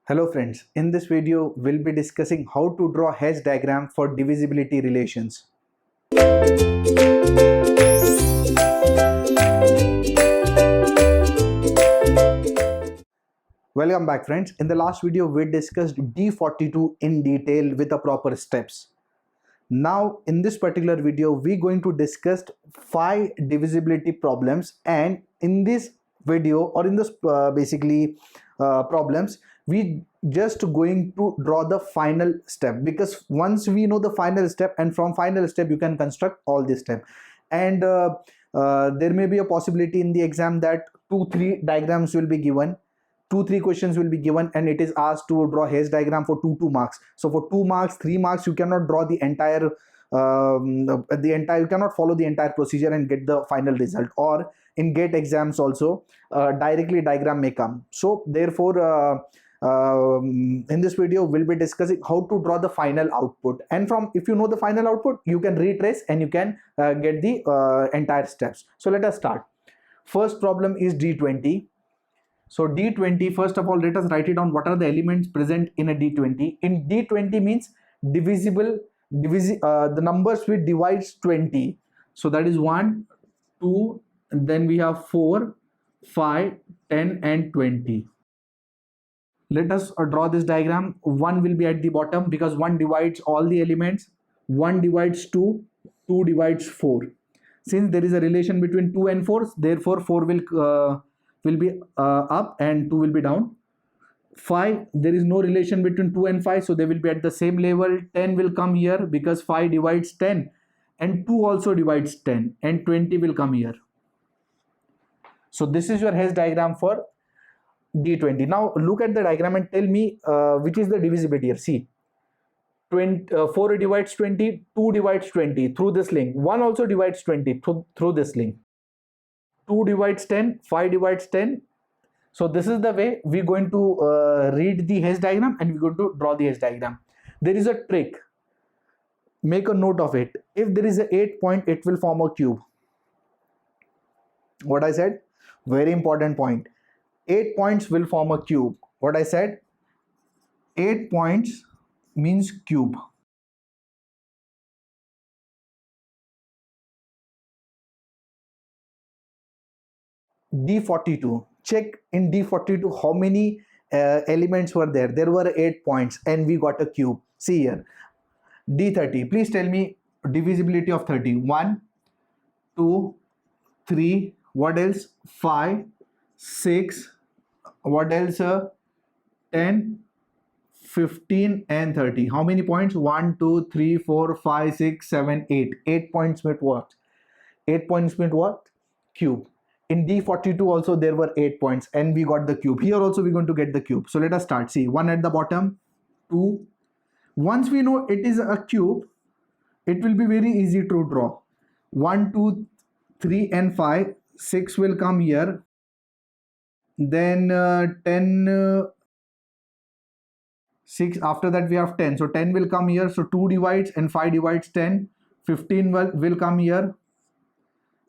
Hello friends, in this video we'll be discussing how to draw Hasse diagram for divisibility relations. Welcome back friends. In the last video we discussed D42 in detail with the proper steps. Now in this particular video we're going to discuss 5 divisibility problems, and in this video or in this problems we just going to draw the final step, because once we know the final step, and from final step you can construct all this step. And there may be a possibility in the exam that 2-3 diagrams will be given, 2-3 questions will be given, and it is asked to draw Hasse diagram for 2 marks. So for 2 marks, 3 marks, you cannot draw the entire you cannot follow the entire procedure and get the final result. Or in GATE exams also directly diagram may come. So therefore in this video we'll be discussing how to draw the final output, and from if you know the final output you can retrace and you can get the entire steps. So let us start. First problem is D20. So D20, first of all let us write it down. What are the elements present in a D20? In D20 means divisible, the numbers which divides 20. So that is 1, 2, and then we have 4, 5, 10 and 20. Let us draw this diagram. 1 will be at the bottom because 1 divides all the elements. 1 divides 2, 2 divides 4. Since there is a relation between 2 and 4, therefore 4 will be up and 2 will be down. 5, there is no relation between 2 and 5, so they will be at the same level. 10 will come here because 5 divides 10 and 2 also divides 10, and 20 will come here. So this is your Hasse diagram for D20. Now look at the diagram and tell me which is the divisibility here. See, 4 divides 20, 2 divides 20 through this link. 1 also divides 20 through this link. 2 divides 10, 5 divides 10. So this is the way we're going to read the Hasse diagram, and we're going to draw the Hasse diagram. There is a trick. Make a note of it. If there is an 8 point, it will form a cube. What I said? Very important point. 8 points will form a cube. What I said? 8 points means cube. D42. Check in D42 how many elements were there. There were 8 points and we got a cube. See here. D30. Please tell me divisibility of 30. 1, 2, 3. What else? 5, 6. What else? 10, 15 and 30. How many points? 1, 2, 3, 4, 5, 6, 7, 8. 8 points meant what? 8 points meant what? Cube. In D42 also there were 8 points and we got the cube. Here also we're going to get the cube. So let us start. See, 1 at the bottom, 2. Once we know it is a cube, it will be very easy to draw. 1, 2, 3 and 5. 6 will come here. Then 10, 6. After that we have 10. So 10 will come here. So 2 divides and 5 divides 10. 15 will come here.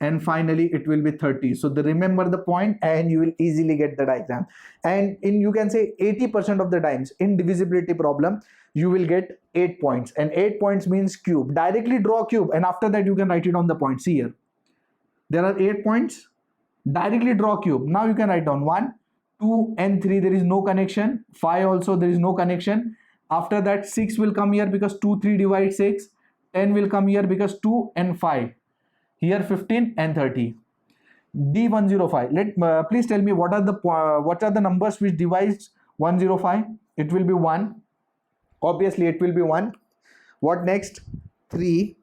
And finally it will be 30. So remember the point and you will easily get the diagram. And you can say 80% of the times in divisibility problem you will get 8 points, and 8 points means cube. Directly draw cube, and after that you can write it on the point. See here, there are 8 points. Directly draw cube. Now you can write down 1, 2 and 3. There is no connection. 5 also there is no connection. After that 6 will come here because 2, 3 divide 6. 10 will come here because 2 and 5. Here 15 and 30. D105. Please tell me what are the numbers which divides 105? It will be 1. Obviously it will be 1. What next? 3,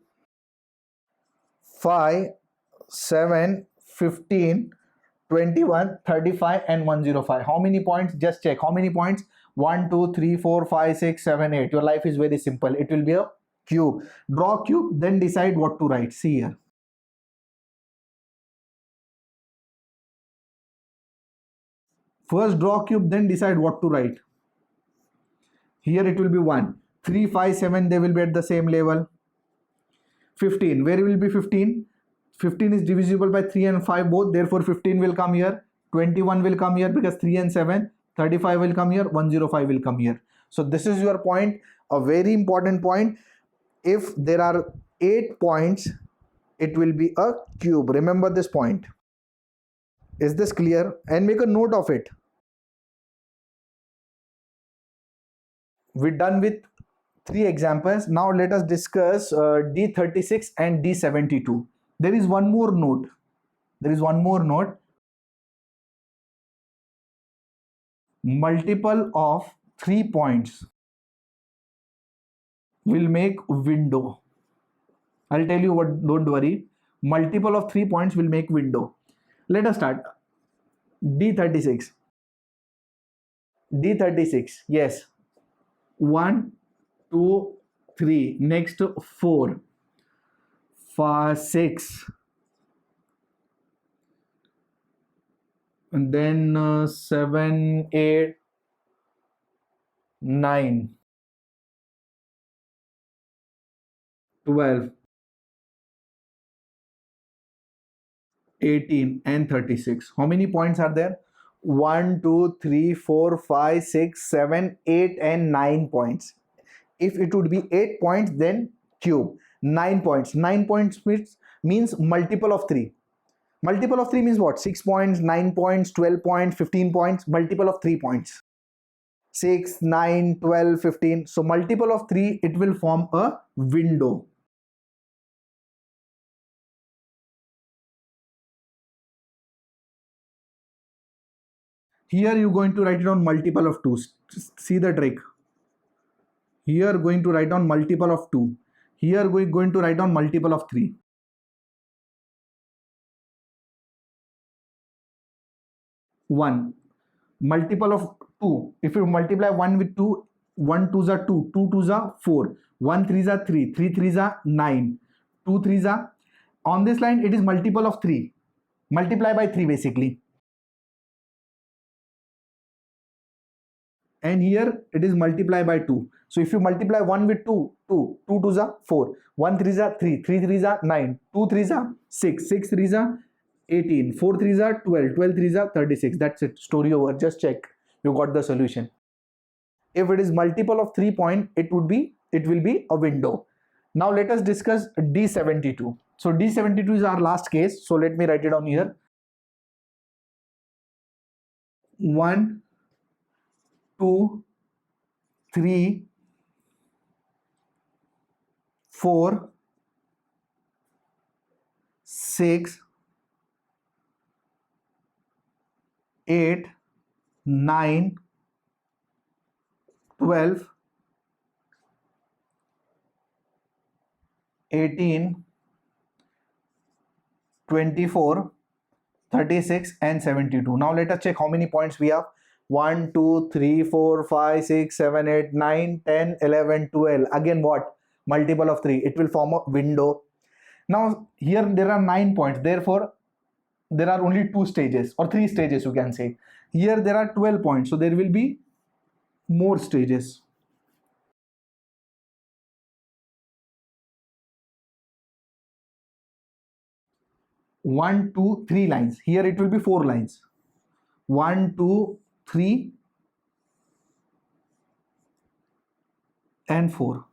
5, 7, 15, 21, 35 and 105. How many points? Just check. How many points? 1, 2, 3, 4, 5, 6, 7, 8. Your life is very simple. It will be a cube. Draw cube, then decide what to write. See here. First draw cube, then decide what to write. Here it will be 1. 3, 5, 7, they will be at the same level. 15. Where will be 15? 15 is divisible by 3 and 5 both. Therefore 15 will come here. 21 will come here because 3 and 7. 35 will come here, 105 will come here. So this is your point, a very important point. If there are 8 points, it will be a cube. Remember this point. Is this clear? And make a note of it. We're done with 3 examples. Now let us discuss D36 and D72. There is one more note. Multiple of 3 points will make window. I'll tell you what, don't worry. Multiple of 3 points will make window. Let us start. D36. Yes. 1, 2, 3. Next 4, 5, 6. And then 7, 8, 9, 12, 18 and 36. How many points are there? 1, 2, 3, 4, 5, 6, 7, 8 and 9 points. If it would be 8 points, then cube. 9 points. 9 points means multiple of 3. Multiple of 3 means what? 6 points, 9 points, 12 points, 15 points. Multiple of 3 points. 6, 9, 12, 15. So multiple of 3, it will form a window. Here you're going to write it on multiple of 2. See the trick. Here going to write on multiple of 2. Here going to write on multiple of 3. 1. Multiple of 2. If you multiply 1 with 2, 1 2s are 2, 2 2s are 4, 1 3s are 3, 3 3s are 9, 2 3s are. On this line, it is multiple of 3. Multiply by 3 basically. And here it is multiply by 2. So if you multiply 1 with 2, 2 2s are 4, 1 3s are 3, 3 3s are 9, 2 3s are 6, 6 3s are 18, 4 3s are 12, 12 3s are 36. That's it. Story over. Just check. You got the solution. If it is multiple of 3 point, it will be a window. Now let us discuss D72. So D72 is our last case. So let me write it on here. 1, 2, 3, 4, 6, 8, 9, 12, 18, 24, 36 and 72. Now let us check how many points we have. 1, 2, 3, 4, 5, 6, 7, 8, 9, 10, 11, 12. Again what? Multiple of 3. It will form a window. Now here there are 9 points. Therefore, there are only 2 stages or 3 stages you can say. Here there are 12 points. So there will be more stages. One, two, 3 lines. Here it will be 4 lines. 1, 2, 3 and 4.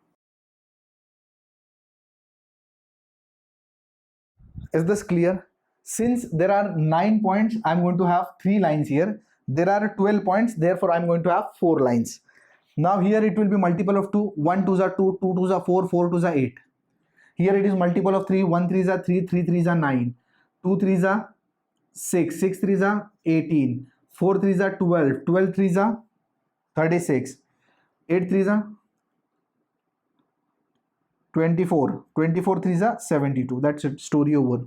Is this clear? Since there are 9 points, I'm going to have 3 lines here. There are 12 points, therefore I'm going to have 4 lines. Now here it will be multiple of 2. 1 2s are 2, 2 2s are 4, 4 2s are 8. Here it is multiple of 3. 1 3s are 3, 3 3s are 9, 2 3s are 6, 6 3s are 18, 4 3s are 12, 12 3s are 36, 8 3s are 24, 24 3s are 72. That's it. Story over.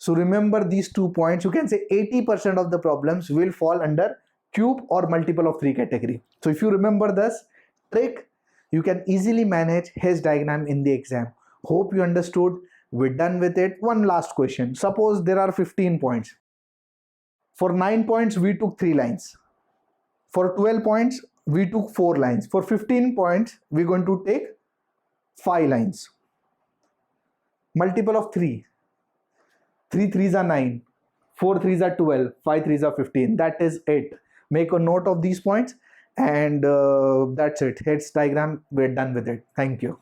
So remember these 2 points. You can say 80% of the problems will fall under cube or multiple of 3 category. So if you remember this trick, you can easily manage Hess diagram in the exam. Hope you understood. We're done with it. One last question. Suppose there are 15 points. For 9 points, we took 3 lines. For 12 points, we took 4 lines. For 15 points, we're going to take 5 lines. Multiple of 3. 3 3s are 9, 4 3s are 12, 5 3s are 15. That is it. make a note of these points, and that's it. Heads diagram, we're done with it. Thank you.